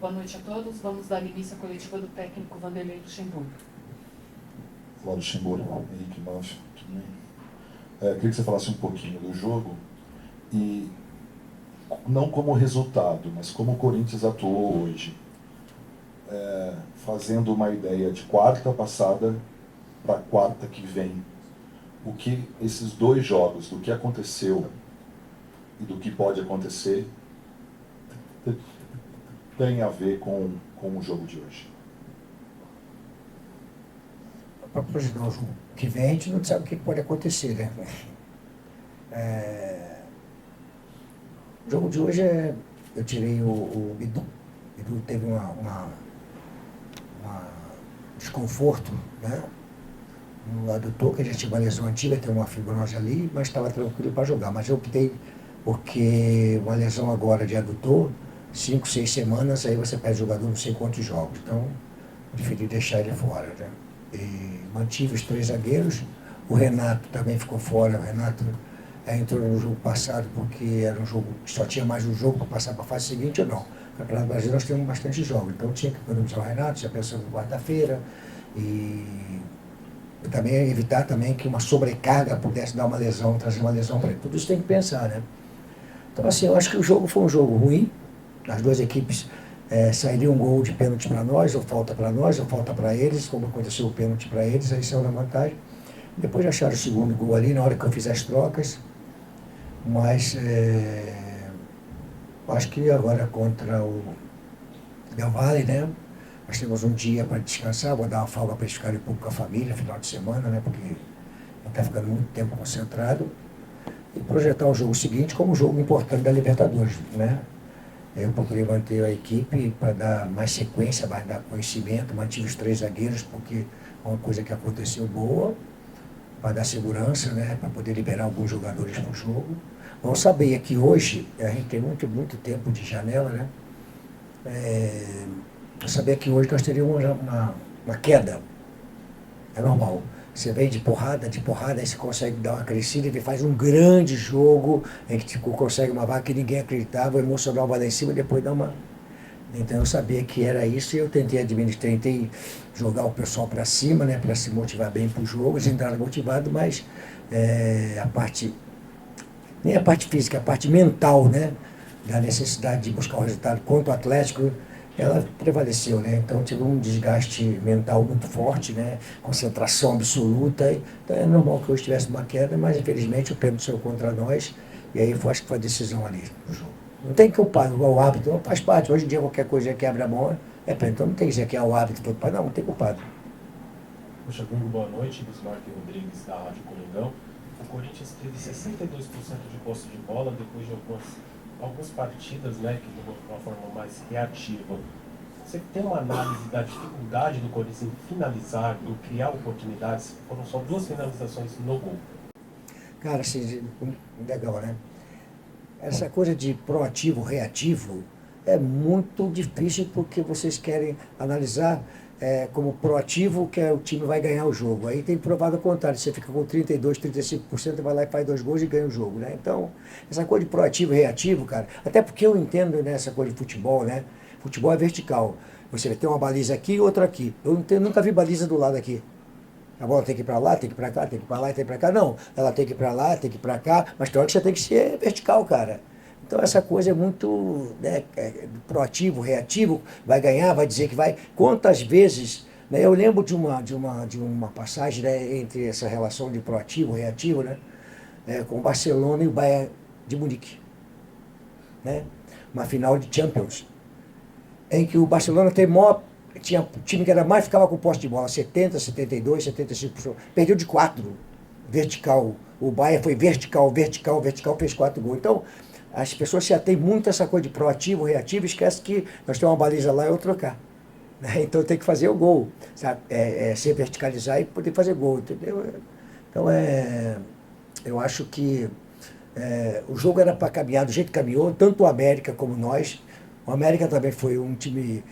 Boa noite a todos. Vamos dar início à coletiva do técnico Vanderlei Luxemburgo. Olá, Luxemburgo, Henrique Malfi, tudo bem? Queria que você falasse um pouquinho do jogo e não como resultado, mas como o Corinthians atuou hoje, fazendo uma ideia de quarta passada para quarta que vem. O que esses dois jogos, do que aconteceu e do que pode acontecer, tem a ver com o jogo de hoje? Para projetar o jogo que vem, a gente não sabe o que pode acontecer, né? O jogo de hoje eu tirei o Bidu. O Bidu teve uma desconforto, né? No adutor, que a gente tinha uma lesão antiga, tem uma fibrose ali, mas estava tranquilo para jogar. Mas eu optei porque uma lesão agora de adutor, 5, 6 semanas, aí você perde o jogador não sei quantos jogos. Então, preferi deixar ele fora, né? E mantive os 3 zagueiros. O Renato também ficou fora. O Renato entrou no jogo passado porque era um jogo que só tinha mais um jogo para passar para a fase seguinte ou não. No Campeonato Brasileiro nós temos bastante jogos, então tinha que economizar o Renato, já pensando em quarta-feira. E também evitar também que uma sobrecarga pudesse dar uma lesão, trazer uma lesão para ele. Tudo isso tem que pensar, né? Então, assim, eu acho que o jogo foi um jogo ruim. As duas equipes sairia um gol de pênalti para nós, ou falta para eles, como aconteceu o pênalti para eles, aí saiu na vantagem. Depois acharam o segundo gol ali, na hora que eu fiz as trocas. Mas acho que agora contra o Del Valle, né? Nós temos um dia para descansar, vou dar uma folga para eles ficarem um pouco com a família, final de semana, né? Porque não está ficando muito tempo concentrado. E projetar o jogo seguinte como um jogo importante da Libertadores, né? Eu procurei manter a equipe para dar mais sequência, mais dar conhecimento, mantive os 3 zagueiros, porque é uma coisa que aconteceu boa, para dar segurança, né? Para poder liberar alguns jogadores para o jogo. Vamos saber que hoje, a gente tem muito tempo de janela, né? Eu sabia que hoje nós teríamos uma queda. É normal. Você vem de porrada, aí você consegue dar uma crescida, ele faz um grande jogo, em que tipo, consegue uma vaga que ninguém acreditava, o emocional vai lá em cima e depois dá uma... Então eu sabia que era isso e eu tentei administrar, tentei jogar o pessoal para cima, né, para se motivar bem para o jogo. Eles entraram motivados, mas a parte, nem a parte física, a parte mental, né, da necessidade de buscar o resultado contra o Atlético, ela prevaleceu, né? Então tive um desgaste mental muito forte, né? Concentração absoluta. Então é normal que hoje tivesse uma queda, mas infelizmente o pênalti saiu contra nós e aí acho que foi a decisão ali no jogo. Não tem que culpar, igual o árbitro, faz parte. Hoje em dia qualquer coisa quebra a mão, pênalti. Então não tem que dizer que é o árbitro todo, não tem culpado. Poxa, Gungo, boa noite. Bismarck Rodrigues, da Rádio Coringão. O Corinthians teve 62% de posse de bola depois de algumas partidas, né, que jogou de uma forma mais reativa. Você tem uma análise da dificuldade do Corinthians em finalizar, em criar oportunidades? Foram só 2 finalizações no gol. Cara, assim, legal, né? Essa coisa de proativo, reativo, é muito difícil porque vocês querem analisar como proativo que o time vai ganhar o jogo. Aí tem provado o contrário, você fica com 32%, 35%, vai lá e faz 2 gols e ganha o jogo, né? Então, essa coisa de proativo e reativo, cara, até porque eu entendo nessa coisa de futebol, né? Futebol é vertical. Você tem uma baliza aqui e outra aqui. Eu nunca vi baliza do lado aqui. A bola tem que ir para lá, tem que ir para cá, tem que ir para lá e tem que ir para cá. Não, ela tem que ir para lá, tem que ir para cá, mas tem hora que você tem que ser vertical, cara. Então essa coisa é muito, né, proativo, reativo, vai ganhar, vai dizer que vai. Quantas vezes, né, eu lembro de uma passagem, né, entre essa relação de proativo, reativo, né, com o Barcelona e o Bayern de Munique, né, uma final de Champions, em que o Barcelona tinha um time que era mais, ficava com posse de bola, 70, 72, 75%, perdeu de 4, vertical. O Bayern foi vertical, fez 4 gols. Então, as pessoas se atêm muito a essa coisa de proativo, reativo, esquece que nós temos uma baliza lá e outra cá. Né? Então tem que fazer o gol, sabe? Se verticalizar e poder fazer gol, entendeu? Então eu acho que o jogo era para caminhar do jeito que caminhou, tanto o América como nós. O América também foi um time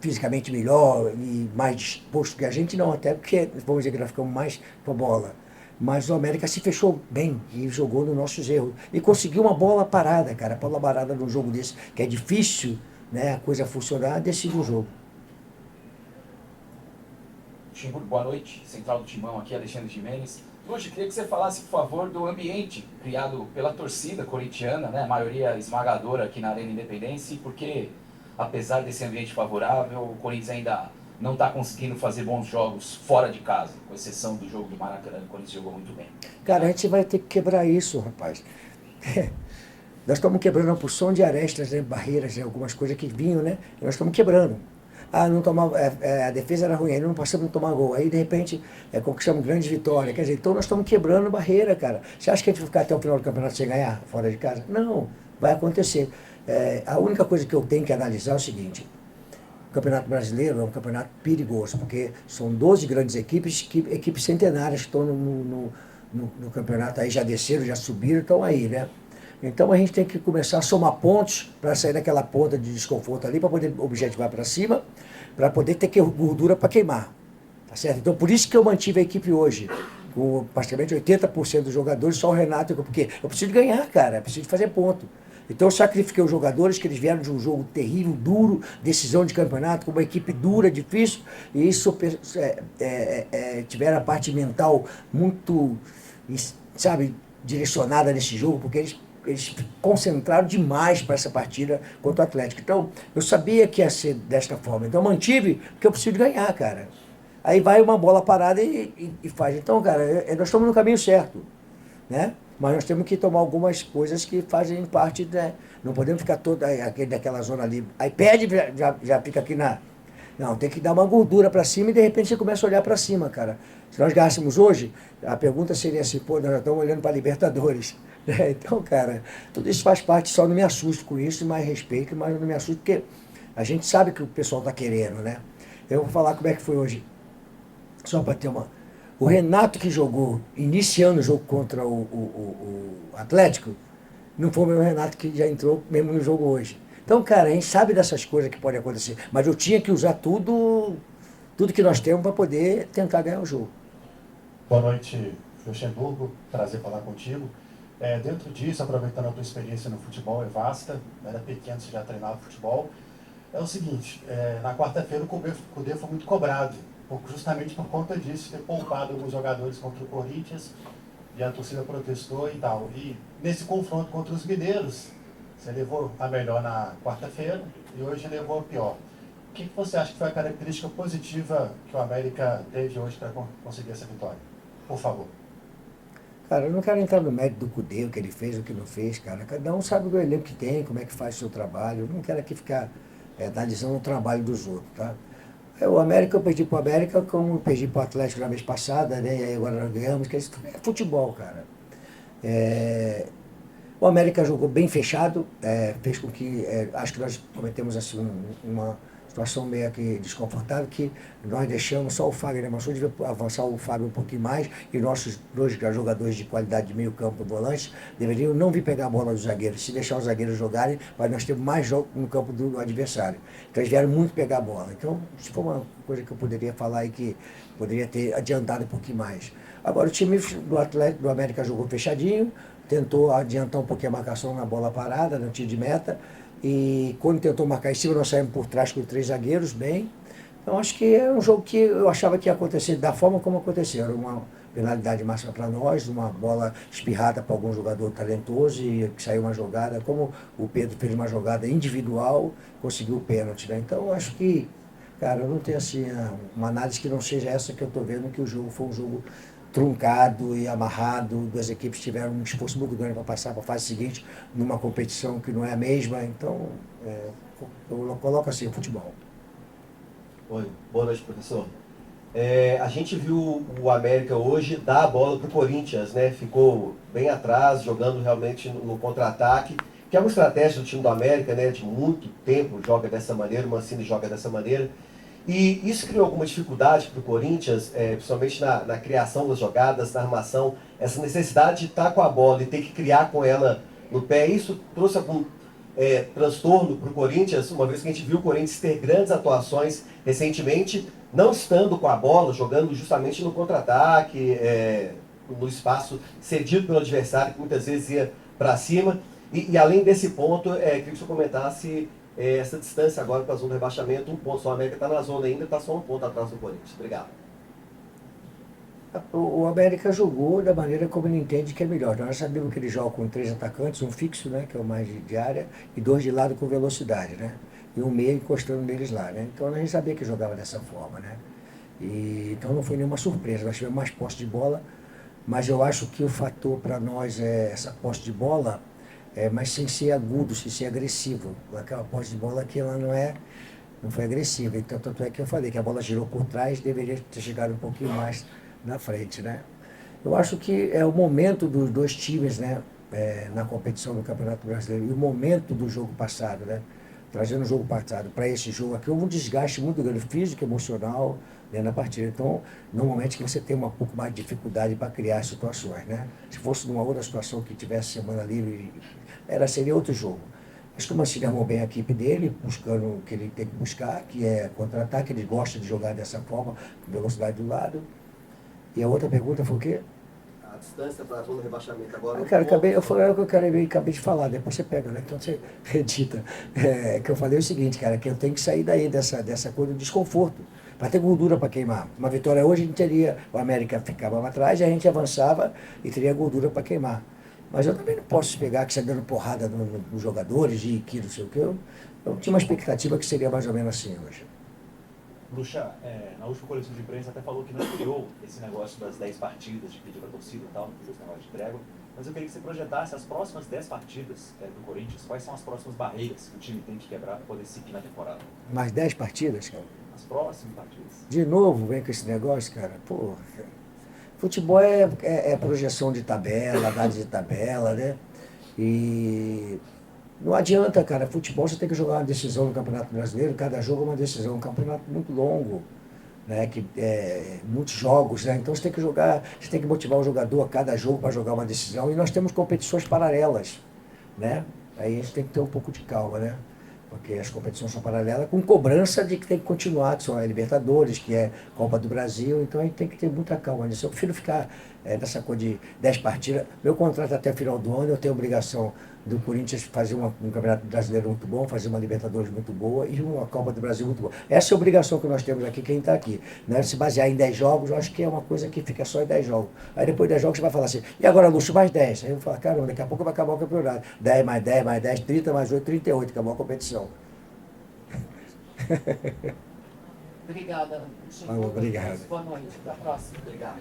fisicamente melhor e mais disposto que a gente, não, até porque, vamos dizer que nós ficamos mais com a bola. Mas o América se fechou bem e jogou nos nossos erros. E conseguiu uma bola parada, cara. A bola parada num jogo desse, que é difícil, né, a coisa funcionar, decide o jogo. Luxemburgo, boa noite. Central do Timão aqui, Alexandre Gimenez. Hoje, queria que você falasse, por favor, do ambiente criado pela torcida corintiana, né? A maioria esmagadora aqui na Arena Independência, porque, apesar desse ambiente favorável, o Corinthians ainda não está conseguindo fazer bons jogos fora de casa, com exceção do jogo do Maracanã, o Corinthians jogou muito bem. Cara, a gente vai ter que quebrar isso, rapaz. Nós estamos quebrando uma porção de arestas, né, barreiras, né, algumas coisas que vinham, né? E nós estamos quebrando. Ah, não tomava, a defesa era ruim, aí não passamos a tomar gol. Aí, de repente, conquistamos grandes vitórias. Quer dizer, então nós estamos quebrando barreira, cara. Você acha que a gente vai ficar até o final do campeonato sem ganhar, fora de casa? Não, vai acontecer. A única coisa que eu tenho que analisar é o seguinte: o Campeonato Brasileiro é um campeonato perigoso, porque são 12 grandes equipes, equipes centenárias que estão no campeonato aí, já desceram, já subiram, estão aí, né? Então a gente tem que começar a somar pontos para sair daquela ponta de desconforto ali, para poder objetivar para cima, para poder ter gordura para queimar. Tá certo? Então por isso que eu mantive a equipe hoje, com praticamente 80% dos jogadores, só o Renato, porque eu preciso de ganhar, cara, eu preciso de fazer ponto. Então eu sacrifiquei os jogadores, que eles vieram de um jogo terrível, duro, decisão de campeonato, com uma equipe dura, difícil, e isso tiveram a parte mental muito, sabe, direcionada nesse jogo, porque eles concentraram demais para essa partida contra o Atlético. Então, eu sabia que ia ser desta forma. Então, eu mantive, porque eu preciso ganhar, cara. Aí vai uma bola parada e faz. Então, cara, nós estamos no caminho certo, né? Mas nós temos que tomar algumas coisas que fazem parte, né? Não podemos ficar todo daquela zona ali. Aí perde, já fica aqui na... Não, tem que dar uma gordura para cima e de repente você começa a olhar para cima, cara. Se nós ganhássemos hoje, a pergunta seria assim, pô, nós já estamos olhando para a Libertadores. Então, cara, tudo isso faz parte, só não me assusto com isso, mais respeito, mas não me assusto porque a gente sabe que o pessoal está querendo, né? Eu vou falar como é que foi hoje, só para ter uma... O Renato que jogou, iniciando o jogo contra o Atlético, não foi o mesmo Renato que já entrou mesmo no jogo hoje. Então, cara, a gente sabe dessas coisas que podem acontecer, mas eu tinha que usar tudo que nós temos para poder tentar ganhar o jogo. Boa noite, Luxemburgo, prazer falar contigo. Dentro disso, aproveitando a tua experiência no futebol, é vasta, era pequeno, você já treinava futebol. É o seguinte, na quarta-feira o Cudê foi muito cobrado, justamente por conta disso, ter poupado alguns jogadores contra o Corinthians, e a torcida protestou e tal. E nesse confronto contra os mineiros, você levou a melhor na quarta-feira e hoje levou a pior. O que você acha que foi a característica positiva que o América teve hoje para conseguir essa vitória? Por favor. Cara, eu não quero entrar no mérito do Cudê, o que ele fez, o que não fez, cara. Cada um sabe o elenco que tem, como é que faz o seu trabalho. Eu não quero aqui ficar analisando o trabalho dos outros, tá? O América, eu perdi para o América como eu perdi para o Atlético na vez passada, né? E aí agora nós ganhamos, que isso é futebol, cara. O América jogou bem fechado, fez com que, acho que nós cometemos assim uma situação meio que desconfortável, que nós deixamos só o Fagner Mansur, devia avançar o Fábio um pouquinho mais, e nossos dois jogadores de qualidade de meio campo, volantes, deveriam não vir pegar a bola dos zagueiros, se deixar os zagueiros jogarem, mas nós temos mais jogo no campo do adversário. Então eles vieram muito pegar a bola. Então, isso foi uma coisa que eu poderia falar e que poderia ter adiantado um pouquinho mais. Agora, o time do Atlético, do América jogou fechadinho, tentou adiantar um pouquinho a marcação na bola parada, no tiro de meta, e quando tentou marcar em cima, nós saímos por trás com 3 zagueiros, bem. Então acho que é um jogo que eu achava que ia acontecer da forma como aconteceu. Era uma penalidade máxima para nós, uma bola espirrada para algum jogador talentoso e que saiu uma jogada, como o Pedro fez uma jogada individual, conseguiu o pênalti, né? Então acho que, cara, eu não tenho assim uma análise que não seja essa que eu estou vendo, que o jogo foi um jogo truncado e amarrado, duas equipes tiveram um esforço muito grande para passar para a fase seguinte, numa competição que não é a mesma, então eu coloco assim, futebol. Oi, boa noite, professor. A gente viu o América hoje dar a bola para o Corinthians, né? Ficou bem atrás, jogando realmente no contra-ataque, que é uma estratégia do time do América, né? De muito tempo joga dessa maneira, o Mancini joga dessa maneira. E isso criou alguma dificuldade para o Corinthians, principalmente na criação das jogadas, na armação, essa necessidade de estar com a bola e ter que criar com ela no pé. Isso trouxe algum transtorno para o Corinthians, uma vez que a gente viu o Corinthians ter grandes atuações recentemente, não estando com a bola, jogando justamente no contra-ataque, no espaço cedido pelo adversário, que muitas vezes ia para cima. E além desse ponto, queria que o senhor comentasse essa distância agora para a zona do rebaixamento, 1 ponto só. A América está na zona ainda, está só 1 ponto atrás do Corinthians. Obrigado. O América jogou da maneira como ele entende que é melhor. Nós sabemos que ele joga com 3 atacantes, um fixo, né, que é o mais de área, e 2 de lado com velocidade, né? E um meio encostando neles lá, né? Então a gente sabia que jogava dessa forma, né? Então não foi nenhuma surpresa. Nós tivemos mais posse de bola, mas eu acho que o fator para nós é essa posse de bola, mas sem ser agudo, sem ser agressivo. Aquela posse de bola que ela não foi agressiva. Então, tanto é que eu falei que a bola girou por trás, deveria ter chegado um pouquinho mais na frente, né? Eu acho que é o momento dos dois times, né, na competição do Campeonato Brasileiro e o momento do jogo passado, né? Trazendo o jogo passado para esse jogo aqui, houve um desgaste muito grande, físico, emocional, né, na partida. Então, normalmente que você tem um pouco mais de dificuldade para criar situações, né? Se fosse numa outra situação que tivesse semana livre, seria outro jogo. Acho que o Mancini armou bem a equipe dele, buscando o que ele tem que buscar, que é contra-ataque. Ele gosta de jogar dessa forma, com velocidade do lado. E a outra pergunta foi o quê? A distância para a zona do rebaixamento agora. Cara, acabei de falar, depois você pega, né? Então você edita. Que eu falei o seguinte, cara, que eu tenho que sair daí dessa coisa do desconforto, para ter gordura para queimar. Uma vitória hoje a gente teria, o América ficava atrás, a gente avançava e teria gordura para queimar. Mas eu também não posso pegar que você dando porrada nos jogadores e que não sei o que. Eu tinha uma expectativa que seria mais ou menos assim hoje. Lucha, na última coletiva de imprensa até falou que não criou esse negócio das 10 partidas, de pedir para a torcida e tal, não criou esse negócio de trégua, mas eu queria que você projetasse as próximas 10 partidas do Corinthians, quais são as próximas barreiras que o time tem que quebrar para poder seguir na temporada? Mais 10 partidas, cara? As próximas partidas. De novo, vem com esse negócio, cara. Pô, futebol é projeção de tabela, análise de tabela, né? E não adianta, cara. Futebol você tem que jogar uma decisão no Campeonato Brasileiro, cada jogo é uma decisão. É um campeonato muito longo, né? Muitos jogos, né? Então você tem que jogar, você tem que motivar o jogador a cada jogo para jogar uma decisão. E nós temos competições paralelas, né? Aí a gente tem que ter um pouco de calma, né? Porque as competições são paralelas, com cobrança de que tem que continuar, que são a Libertadores, que é Copa do Brasil, então a gente tem que ter muita calma nisso. Eu prefiro ficar nessa coisa de 10 partidas. Meu contrato até o final do ano, eu tenho a obrigação do Corinthians fazer um Campeonato Brasileiro muito bom, fazer uma Libertadores muito boa e uma Copa do Brasil muito boa. Essa é a obrigação que nós temos aqui, quem está aqui. Né? Se basear em 10 jogos, eu acho que é uma coisa que fica só em 10 jogos. Aí depois de 10 jogos você vai falar assim, e agora, Lúcio, mais 10? Aí eu vou falar, caramba, daqui a pouco vai acabar o campeonato. 10 mais 10 mais 10, 30 mais 8, 38, acabou a competição. Obrigada. Obrigado. Boa noite. Até a próxima. Obrigado.